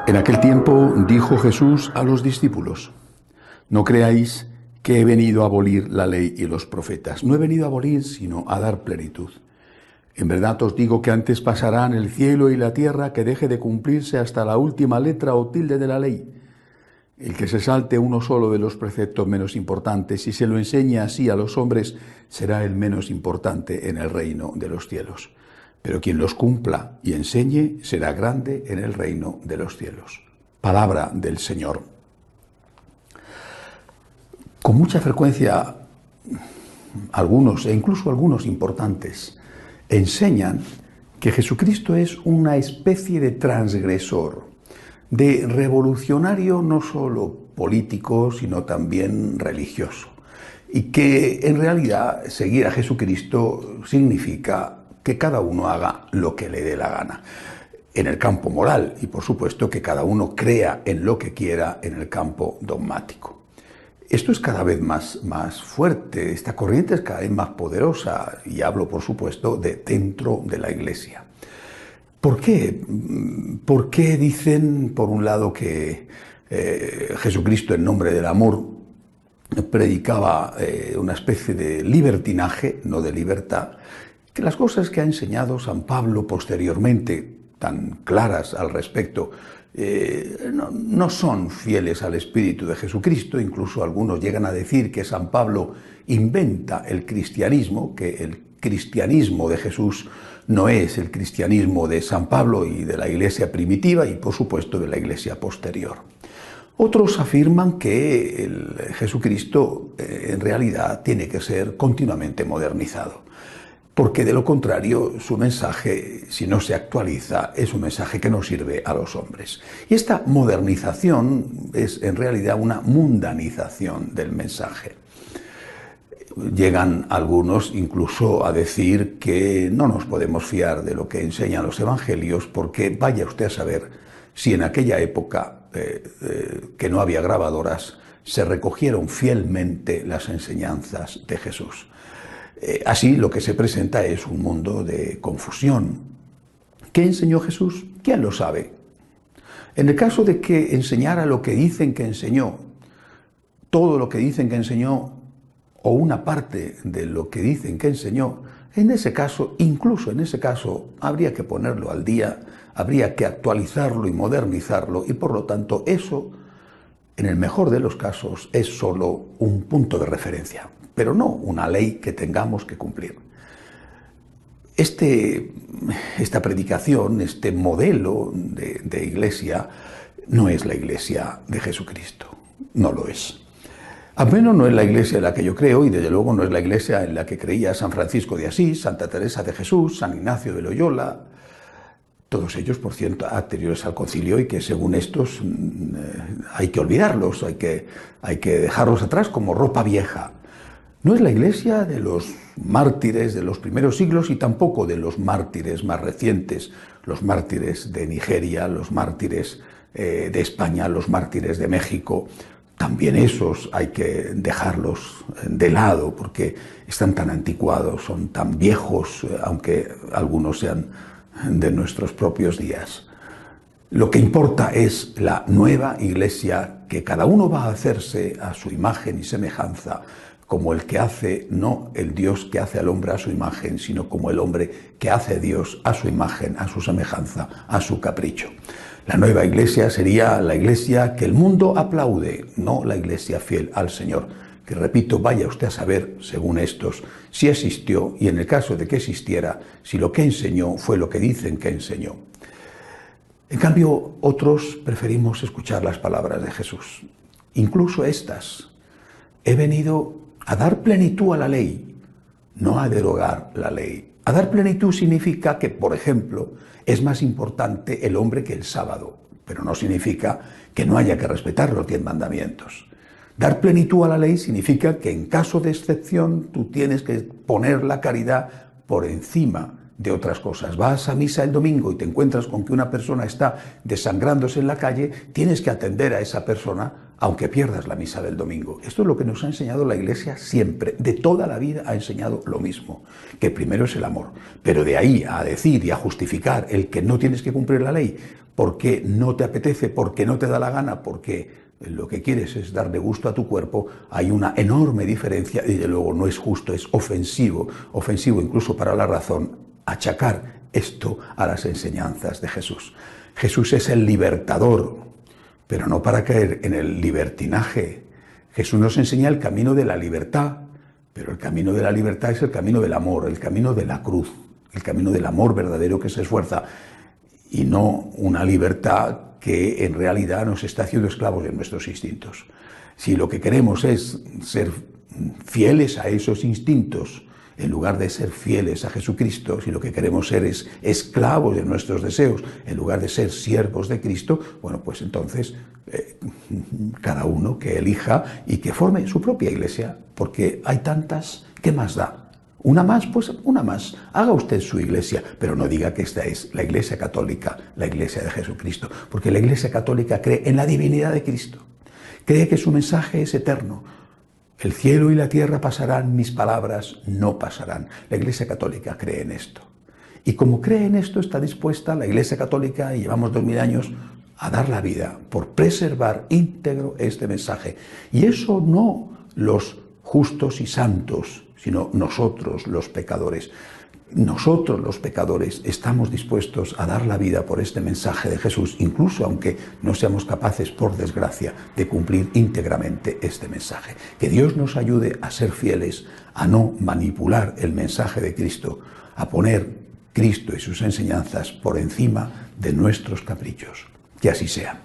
En aquel tiempo dijo Jesús a los discípulos: no creáis que he venido a abolir la ley y los profetas. No he venido a abolir, sino a dar plenitud. En verdad os digo que antes pasarán el cielo y la tierra que deje de cumplirse hasta la última letra o tilde de la ley. El que se salte uno solo de los preceptos menos importantes y se lo enseñe así a los hombres será el menos importante en el reino de los cielos. Pero quien los cumpla y enseñe será grande en el reino de los cielos. Palabra del Señor. Con mucha frecuencia, algunos, e incluso algunos importantes, enseñan que Jesucristo es una especie de transgresor, de revolucionario no solo político, sino también religioso. Y que en realidad seguir a Jesucristo significa que cada uno haga lo que le dé la gana en el campo moral y por supuesto que cada uno crea en lo que quiera en el campo dogmático. Esto es cada vez más fuerte, esta corriente es cada vez más poderosa y hablo por supuesto de dentro de la Iglesia. ¿Por qué? ¿Por qué dicen por un lado que Jesucristo en nombre del amor predicaba una especie de libertinaje, no de libertad? Que las cosas que ha enseñado San Pablo posteriormente, tan claras al respecto, no son fieles al espíritu de Jesucristo. Incluso algunos llegan a decir que San Pablo inventa el cristianismo, que el cristianismo de Jesús no es el cristianismo de San Pablo y de la Iglesia primitiva y por supuesto de la Iglesia posterior. Otros afirman que el Jesucristo en realidad tiene que ser continuamente modernizado, porque de lo contrario su mensaje, si no se actualiza, es un mensaje que no sirve a los hombres. Y esta modernización es en realidad una mundanización del mensaje. Llegan algunos incluso a decir que no nos podemos fiar de lo que enseñan los evangelios porque vaya usted a saber si en aquella época que no había grabadoras se recogieron fielmente las enseñanzas de Jesús. Así lo que se presenta es un mundo de confusión. ¿Qué enseñó Jesús? ¿Quién lo sabe? En el caso de que enseñara lo que dicen que enseñó, todo lo que dicen que enseñó, o una parte de lo que dicen que enseñó, en ese caso, incluso en ese caso, habría que ponerlo al día, habría que actualizarlo y modernizarlo, y por lo tanto eso, en el mejor de los casos, es solo un punto de referencia, pero no una ley que tengamos que cumplir. Esta predicación, este modelo de iglesia, no es la iglesia de Jesucristo, no lo es. Al menos no es la iglesia en la que yo creo y desde luego no es la iglesia en la que creía San Francisco de Asís, Santa Teresa de Jesús, San Ignacio de Loyola, todos ellos, por cierto, anteriores al concilio y que según estos hay que olvidarlos, hay que dejarlos atrás como ropa vieja. No es la iglesia de los mártires de los primeros siglos y tampoco de los mártires más recientes, los mártires de Nigeria, los mártires de España, los mártires de México. También esos hay que dejarlos de lado porque están tan anticuados, son tan viejos, aunque algunos sean de nuestros propios días. Lo que importa es la nueva iglesia que cada uno va a hacerse a su imagen y semejanza, como el que hace, no el Dios que hace al hombre a su imagen, sino como el hombre que hace a Dios a su imagen, a su semejanza, a su capricho. La nueva iglesia sería la iglesia que el mundo aplaude, no la iglesia fiel al Señor, que repito, vaya usted a saber, según estos, si existió y en el caso de que existiera, si lo que enseñó fue lo que dicen que enseñó. En cambio, otros preferimos escuchar las palabras de Jesús, incluso estas: he venido a dar plenitud a la ley, no a derogar la ley. A dar plenitud significa que, por ejemplo, es más importante el hombre que el sábado, pero no significa que no haya que respetar los 10 mandamientos. Dar plenitud a la ley significa que en caso de excepción tú tienes que poner la caridad por encima de otras cosas. Vas a misa el domingo y te encuentras con que una persona está desangrándose en la calle, tienes que atender a esa persona aunque pierdas la misa del domingo. Esto es lo que nos ha enseñado la Iglesia siempre, de toda la vida ha enseñado lo mismo, que primero es el amor. Pero de ahí a decir y a justificar el que no tienes que cumplir la ley porque no te apetece, porque no te da la gana, porque lo que quieres es darle gusto a tu cuerpo, hay una enorme diferencia y de luego no es justo, es ofensivo incluso para la razón, achacar esto a las enseñanzas de Jesús. Jesús es el libertador, pero no para caer en el libertinaje. Jesús nos enseña el camino de la libertad, pero el camino de la libertad es el camino del amor, el camino de la cruz, el camino del amor verdadero que se esfuerza, y no una libertad que en realidad nos está haciendo esclavos de nuestros instintos. Si lo que queremos es ser fieles a esos instintos, en lugar de ser fieles a Jesucristo, si lo que queremos ser es esclavos de nuestros deseos, en lugar de ser siervos de Cristo, bueno, pues entonces cada uno que elija y que forme su propia iglesia, porque hay tantas, ¿qué más da? Una más, pues una más. Haga usted su iglesia, pero no diga que esta es la Iglesia Católica, la Iglesia de Jesucristo, porque la Iglesia Católica cree en la divinidad de Cristo, cree que su mensaje es eterno. El cielo y la tierra pasarán, mis palabras no pasarán. La Iglesia Católica cree en esto. Y como cree en esto, está dispuesta la Iglesia Católica, y llevamos 2000 años, a dar la vida por preservar íntegro este mensaje. Y eso no los justos y santos, sino nosotros los pecadores. Nosotros los pecadores estamos dispuestos a dar la vida por este mensaje de Jesús, incluso aunque no seamos capaces, por desgracia, de cumplir íntegramente este mensaje. Que Dios nos ayude a ser fieles, a no manipular el mensaje de Cristo, a poner Cristo y sus enseñanzas por encima de nuestros caprichos. Que así sea.